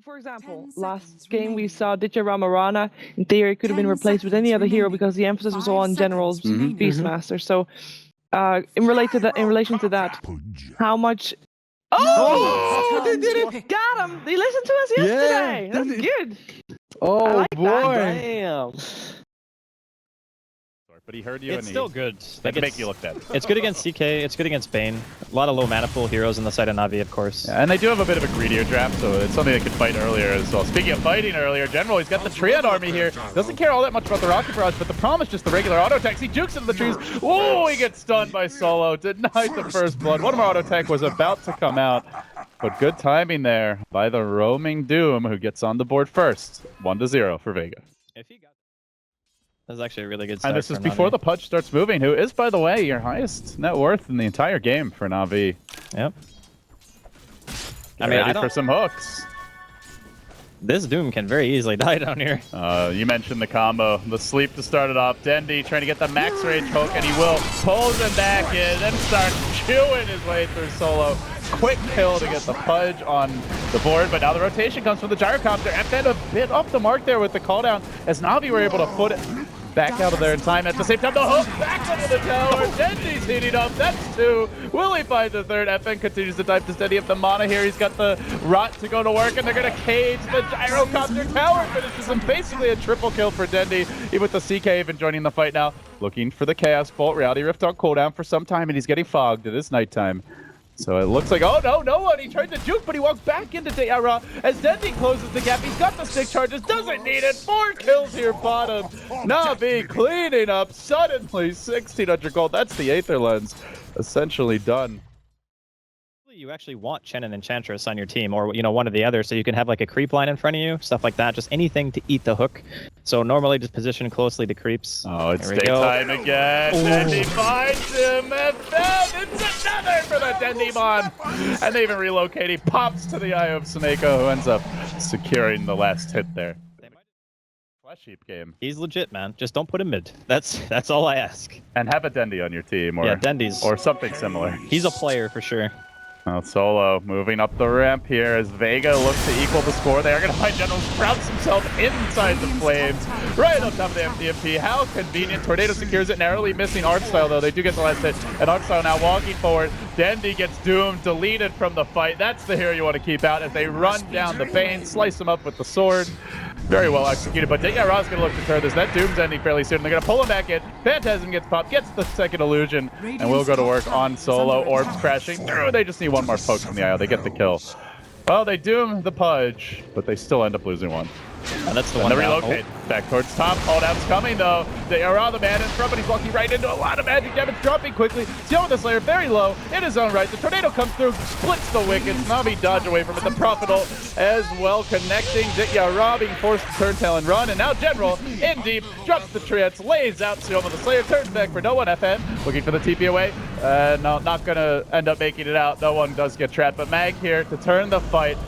For example, last game we saw Rana. In theory, could have been replaced with any other hero because the emphasis was all on General's Beastmaster. So, in relation to that, how much? Oh, they did it! Got him! They listened to us yesterday. Yeah, that's good. Oh, I like boy! That. Damn. But he heard you. It's still good. Like, make you look bad. It's good against CK. It's good against Bane. A lot of low mana pool heroes in the side of NaVi, of course. Yeah, and they do have a bit of a greedier draft, so it's something they could fight earlier as well. Speaking of fighting earlier, General, he's got the Triad army here. Doesn't care all that much about the Rocket Barrage, but the promise just the regular auto attacks. He jukes into the trees. Oh, he gets stunned by Solo. Denied the first blood. One more auto attack was about to come out, but good timing there by the roaming Doom, who gets on the board first. 1-0 for Vega. If he got That's actually a really good start. And this is before the Pudge starts moving, who is, by the way, your highest net worth in the entire game for NaVi. Yep. I mean, ready for some hooks. This Doom can very easily die down here. You mentioned the combo. The sleep to start it off. Dendi trying to get the max range hook, and he will. Pulls him back in, then starts chewing his way through Solo. Quick kill to get the Pudge on the board, but now the rotation comes from the gyrocopter. FN a bit off the mark there with the call down, as NaVi were able to put it back out of there in time. At the same time, the hook back into the tower. Dendi's heating up. That's 2. Will he find the 3rd? FN continues to type to steady up the mana here. He's got the rot to go to work, and they're going to cage the gyrocopter tower. Finishes him basically a triple kill for Dendi. Even with the CK even joining the fight now. Looking for the Chaos Bolt. Reality Rift on cooldown for some time, and he's getting fogged. It is nighttime. So it looks like, oh no one! He tried to juke, but he walks back into Deara as Dendi closes the gap. He's got the stick charges, doesn't need it. 4 kills here bottom. NaVi cleaning up suddenly. 1,600 gold. That's the Aether Lens essentially done. You actually want Chen and Enchantress on your team, or one or the other, so you can have like a creep line in front of you, stuff like that. Just anything to eat the hook. So normally just position closely to creeps. Oh, it's daytime again. Dendi finds him, and then it's another for the Dendimon. And they even relocate. He pops to the eye of Sneko, who ends up securing the last hit there. Flash Heap game. He's legit, man. Just don't put him mid. That's all I ask. And have a Dendi on your team, or Dendi's or something similar. He's a player for sure. Well, Solo moving up the ramp here as Vega looks to equal the score. They are going to find General sprouts himself inside the flames, right on top of the MDMP. How convenient. Tornado secures it, narrowly missing Arcstyle, though. They do get the last hit, and Arcstyle now walking forward. Dendi gets doomed, deleted from the fight. That's the hero you want to keep out as they run down the Bane, slice him up with the sword. Very well executed, but Ra's going to look to turn this. That Doom's ending fairly soon. They're going to pull him back in. Phantasm gets popped, gets the second illusion, and will go to work on Solo. Orbs crashing through. They just need one more poke from the IO. They get the kill. Well, they doom the Pudge, but they still end up losing one. And that's the and one. They relocate back towards top. Hold out's coming though. They are on the man in front, but he's walking right into a lot of magic damage, dropping quickly. Seal with the Slayer very low in his own right. The tornado comes through, splits the wickets. NaVi dodge away from it. The Profitable as well connecting. Yara being forced to turn tail and run, and now General in deep drops the treants, lays out Seal with the Slayer, turns back for no one. FN looking for the TP away. No, not gonna end up making it out. No one does get trapped, but Mag here to turn the fight.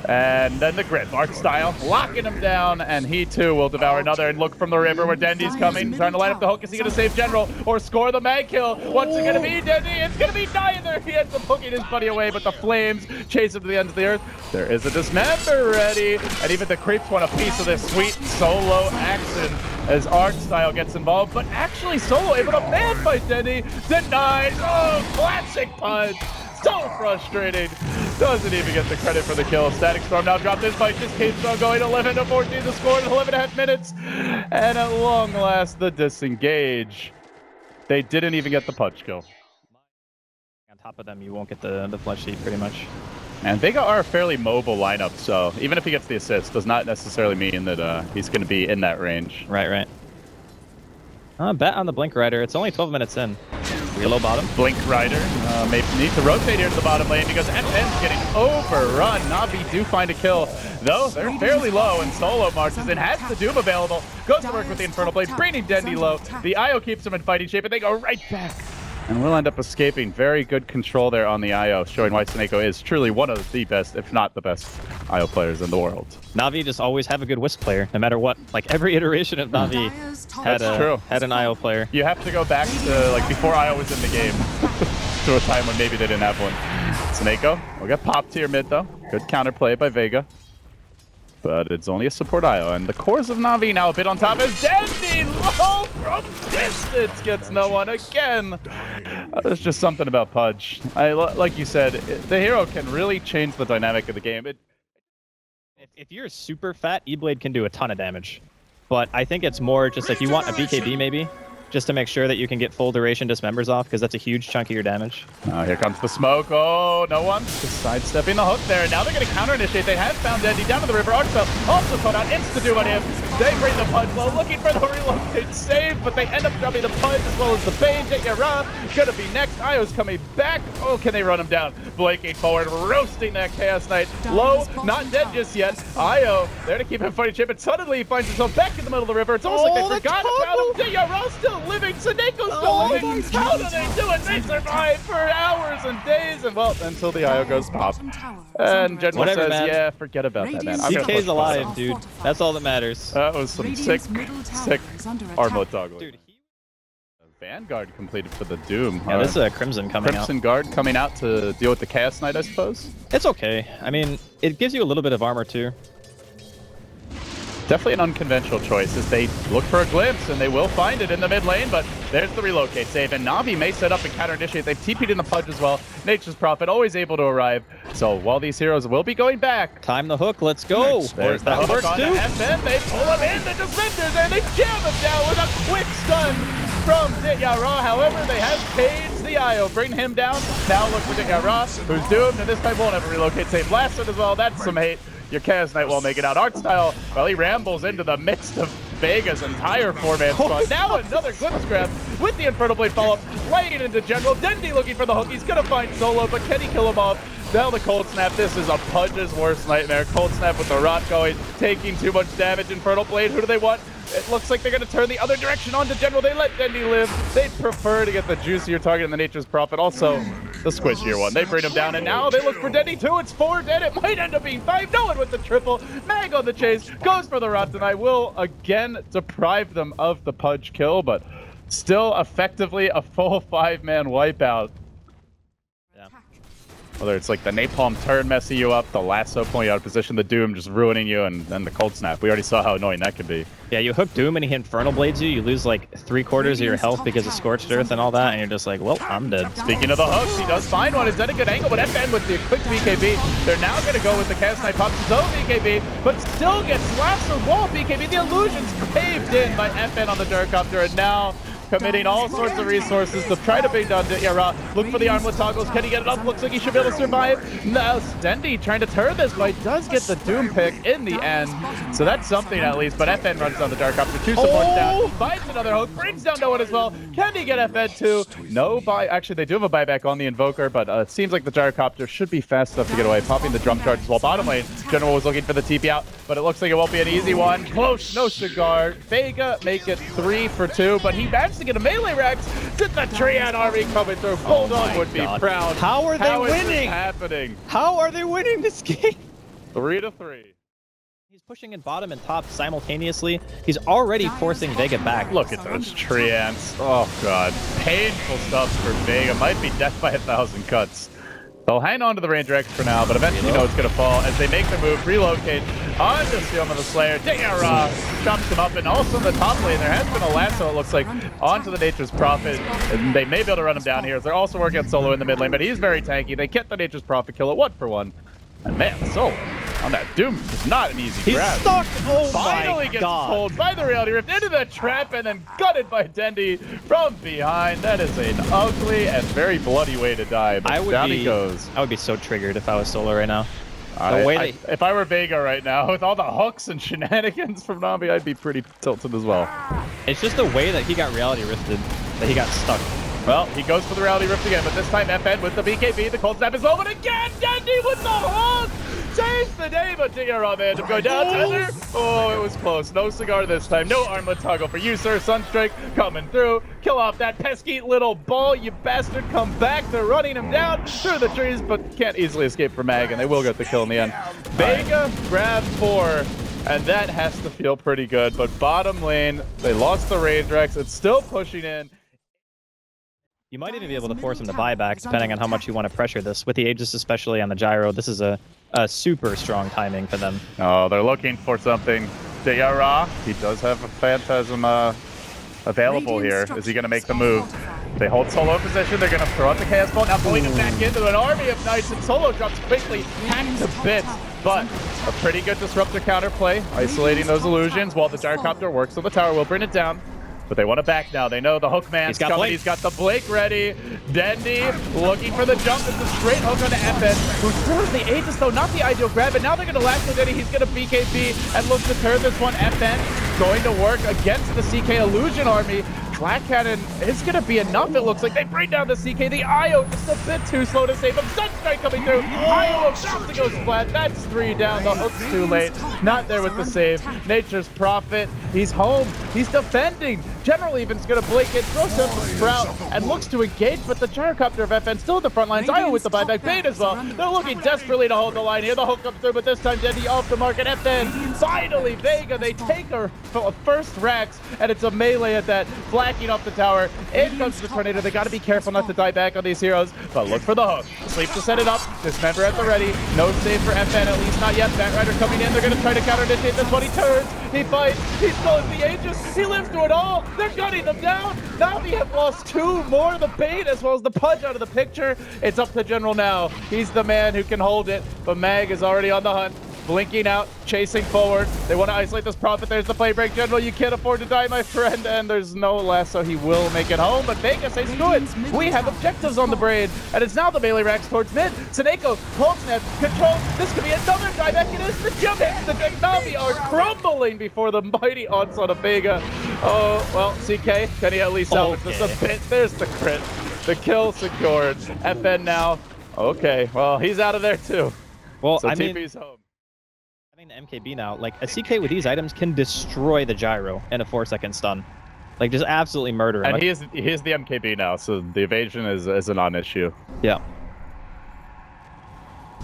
And then the Grit, Arcstyle, locking him down, and he too will devour another and look from the river where Dendi's coming, trying to line up the hook. Is he going to save General or score the mag kill? What's it going to be, Dendi? It's going to be neither. He ends up hooking his buddy away, but the flames chase him to the end of the earth. There is a dismember ready, and even the creeps want a piece of this sweet Solo action as Arcstyle gets involved, but actually Solo able to man fight Dendi. Denied. Oh, classic Pudge. So frustrating. Doesn't even get the credit for the kill. Static Storm now dropped this fight. Just keeps on going. 11-14 the score in 11.5 minutes. And at long last, the disengage. They didn't even get the Pudge kill. On top of them, you won't get the flesh heat pretty much. And Vega are a fairly mobile lineup, so even if he gets the assist, does not necessarily mean that he's going to be in that range. Right. Bet on the Blink Rider. It's only 12 minutes in. Low bottom. Blink Rider may need to rotate here to the bottom lane because FN's getting overrun. NaVi do find a kill, though they're fairly low, and Solo marches in, has the Doom available, goes to work with the Infernal Blade, bringing Dendi low. The IO keeps him in fighting shape, and they go right back. And we'll end up escaping. Very good control there on the IO, showing why Sneko is truly one of the best, if not the best, IO players in the world. NaVi just always have a good Wisp player, no matter what. Like every iteration of NaVi had an IO player. You have to go back to like before IO was in the game, to a time when maybe they didn't have one. Sneko will get popped here mid though. Good counterplay by Vega. But it's only a support IO, and the cores of NaVi now a bit on top as Dendi low from distance gets no one again. There's just something about Pudge. Like you said, the hero can really change the dynamic of the game. If you're super fat, E-Blade can do a ton of damage. But I think it's more just like you want a BKB maybe, just to make sure that you can get full duration dismembers off, because that's a huge chunk of your damage. Here comes the smoke. Oh, no one. Just sidestepping the hook there. And now they're going to counter-initiate. They have found Dendi down to the river. Arcspell also caught out. Insta-do on him. They bring the Pudge low, looking for the relocate save, but they end up dropping the Pudge as well as the Bane. Yara gonna be next. Io's coming back. Oh, can they run him down? Blanking forward, roasting that Chaos Knight. Low, not dead just yet. Io there to keep him fighting chip, and suddenly he finds himself back in the middle of the river. It's almost like they forgot about him. Yara still living. Saneko's still living. How do they do it? They survive for hours and days, and well, until the Io goes pop. And General says, man. Yeah, forget about that, man. CK's alive, dude. That's all that matters. That was some sick armlet toggling. Dude, Vanguard completed for the Doom. Yeah, this is a Crimson coming out. Crimson Guard coming out to deal with the Chaos Knight, I suppose? It's okay. I mean, it gives you a little bit of armor too. Definitely an unconventional choice as they look for a glimpse, and they will find it in the mid lane, but there's the relocate save, and NaVi may set up and counter-initiate. They've TP'd in the Pudge as well. Nature's Prophet always able to arrive, so while these heroes will be going back... Time the hook, let's go! There's the hook on FN, they pull him in, the defenders, and they jam him down with a quick stun from Yara. However, they have caged the Io, bring him down. Now look for Yara, who's doomed, and this time won't have a relocate save. Blasted as well, that's some hate. Your Chaos Knight won't make it out. Artstyle, well, he rambles into the midst of Vega's entire four-man squad. Now another glimpse grab with the Infernal Blade follow-up, laying into General. Dendi looking for the hook. He's going to find Solo, but can he kill him off? Now the Cold Snap. This is a Pudge's worst nightmare. Cold Snap with the rot going, taking too much damage. Infernal Blade, who do they want? It looks like they're going to turn the other direction onto General. They let Dendi live. They'd prefer to get the juicier target in the Nature's Prophet. Also, the squishier one. They bring him down, and now they look for Dendi too. It's 4 dead. It might end up being 5. No one with the triple. Mag on the chase. Goes for the rot, and I will again deprive them of the Pudge kill, but still effectively a full 5-man wipeout. Whether it's like the Napalm turn messing you up, the lasso pulling you out of position, the Doom just ruining you, and then the Cold Snap. We already saw how annoying that could be. Yeah, you hook Doom and he Infernal Blades you lose like 3/4 of your health because of Scorched Earth and all that, and you're just like, well, I'm dead. Speaking of the hooks, he does find one. Is that a good angle? But FN with the quick BKB. They're now going to go with the Chaos Knight pops his own BKB, but still gets lassoed wall BKB. The illusion's paved in by FN on the Duracopter, and now committing all sorts of resources to try to bring down Yara. Look for the armlet toggles. Can he get it up? Looks like he should be able to survive. Now Dendi trying to turn this, but he does get the Doom pick in the end. So that's something at least. But FN runs down the Darkcopter. 2 supports down. Finds another hook. Brings down no one as well. Can he get FN too? No buy. Actually, they do have a buyback on the Invoker, but it seems like the Darkcopter should be fast enough to get away. Popping the drum charge as well. Bottom lane, General was looking for the TP out, but it looks like it won't be an easy one. Close, no cigar. Vega make it 3 for 2, but he managed to get a melee Rex. Did the Triad army coming through? Bulldog would be proud. How are they winning? Happening? How are they winning this game? 3 to 3. He's pushing in bottom and top simultaneously. He's already forcing Vega back. Look at those Triants. Oh god, painful stuff for Vega. Might be death by 1,000 cuts. They'll hang on to the range Rex for now, but eventually you know it's going to fall as they make their move, relocate onto Sealm of the Slayer. Yara jumps him up, and also in the top lane, there has been a lasso, it looks like, onto the Nature's Prophet. And they may be able to run him down here. They're also working on Solo in the mid lane, but he's very tanky. They get the Nature's Prophet kill at 1 for 1. And man, Solo on that Doom is not an easy grab. He's stuck! Oh Finally my gets God. pulled by the Reality Rift into the trap and then gutted by Dendi from behind. That is an ugly and very bloody way to die, but down he goes. I would be so triggered if I was Solo right now. If I were Vega right now, with all the hooks and shenanigans from NaVi, I'd be pretty tilted as well. It's just the way that he got Reality Rifted, that he got stuck. Well, he goes for the Reality Rift again, but this time FN with the BKB, the Cold Snap is over again! Dendi with the hook! Saves the day, but Yara man to go down. Tether. Oh, it was close. No cigar this time. No armlet toggle for you, sir. Sunstrike coming through. Kill off that pesky little ball, you bastard. Come back. They're running him down through the trees, but can't easily escape from Mag, and they will get the kill in the end. Vega grab 4. And that has to feel pretty good, but bottom lane, they lost the range Rex. It's still pushing in. You might even be able to force him to buy back, depending on how much you want to pressure this. With the Aegis, especially on the gyro, this is a super strong timing for them. Oh, they're looking for something. Ra, he does have a Phantasm available here. Is he going to make the move? They hold Solo in position. They're going to throw out the Chaos Bolt. Now pulling him back into an army of Knights, and Solo drops quickly, hacked to bits. But a pretty good Disruptor counterplay, isolating those illusions while the Gyrocopter works on the tower. Will bring it down. But they want to back now. They know the hook man's coming. Blake. He's got the Blake ready. Dendi looking for the jump. It's a straight hook on the FN, who throws the Aegis, though not the ideal grab. But now they're going to lasso Dendi. He's going to BKB and look to turn this one. FN going to work against the CK Illusion army. Black Cannon is going to be enough, it looks like. They bring down the CK. The IO just a bit too slow to save him. Sunstrike coming through. IO about to go splat. That's 3 down. The hook's too late. Not there with the save. Nature's Prophet. He's home. He's defending. General Even's going to blink it. Throws up the Sprout and looks to engage, but the Gyrocopter of FN still at the front lines. IO with the buyback. Bait as well. They're looking desperately to hold the line here. The hook comes through, but this time Dendi off the mark. And FN finally, Vega, they take her first Rax, and it's a melee at that. Blacking off the tower. In comes the Tornado. They got to be careful not to die back on these heroes, but look for the hook. Sleep to set it up. Dismember at the ready. No save for FN, at least not yet. Batrider coming in. They're going to try to counter-initiate this one. He turns. He fights. He still has the Aegis. He lives through it all. They're gunning them down. NaVi have lost 2 more. The bait as well as the Pudge out of the picture. It's up to General now. He's the man who can hold it, but Mag is already on the hunt. Blinking out, chasing forward. They want to isolate this Prophet. There's the play break. General, you can't afford to die, my friend. And there's no lasso. He will make it home. But Vega says, good. We have objectives on the brain. And it's now the melee racks towards mid. Seneko, cold snap, control. This could be another dieback. It is the jump hits. The NaVi are crumbling before the mighty onslaught of Vega. Oh, well, CK, can he at least salvage this a bit? There's the crit. The kill secured. FN now. Okay, well, he's out of there too. Well, so I mean, TP's home. The MKB now, like a CK with these items can destroy the gyro in a 4-second stun, like just absolutely murder him. And he is the MKB now, so the evasion is a non-issue. Yeah.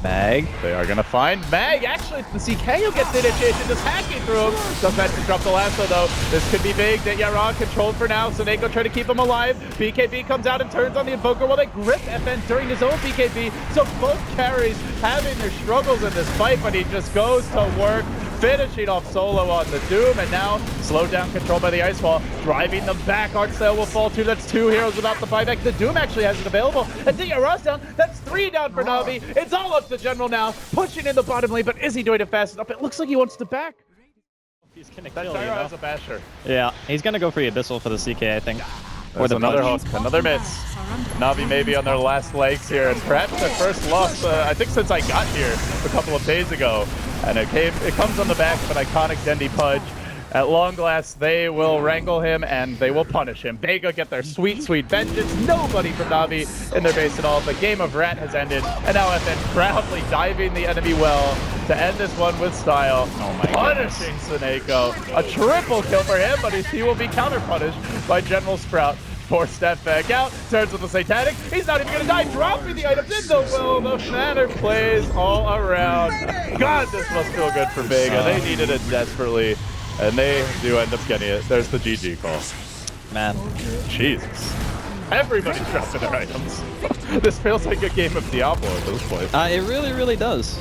Mag. They are gonna find Mag. Actually, the CK will get the initiation, just hacking through him. Does that disrupt the lasso though? This could be big. Yaron controlled for now. Seneko trying to keep him alive. BKB comes out and turns on the Invoker while they grip FN during his own BKB. So both carries having their struggles in this fight, but he just goes to work, finishing off Solo on the Doom, and now slowed down, controlled by the Ice Wall, driving them back. Arcsail will fall too. That's 2 heroes without the buyback. The Doom actually has it available. And Yaron's down. That's 3 down for NaVi. It's all up to General now, pushing in the bottom lane, but is he doing it fast enough? It looks like he wants to back. He's gonna That kill, Gyro you know? has a basher. Yeah, he's gonna go for the Abyssal for the CK, I think. Or the another hook, another miss. NaVi maybe on their last legs here, and perhaps their first loss, I think since I got here a couple of days ago. And it comes on the back of an iconic Dendi Pudge. At long last, they will wrangle him and they will punish him. Vega get their sweet, sweet vengeance. Nobody from NaVi in their base at all. The game of Rat has ended, and now FN proudly diving the enemy well to end this one with style. Oh my punishing Seneko. A triple kill for him, but he will be counter-punished by General Sprout. Force step back out, turns with the Satanic. He's not even gonna die, dropping the items in the well. The manner plays all around. God, this must feel good for Vega. They needed it desperately, and they do end up getting it. There's the GG call. Man. Jesus. Everybody's dropping their items. This feels like a game of Diablo at this point. It really, really does.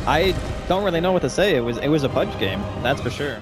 I don't really know what to say. It was a Pudge game, that's for sure.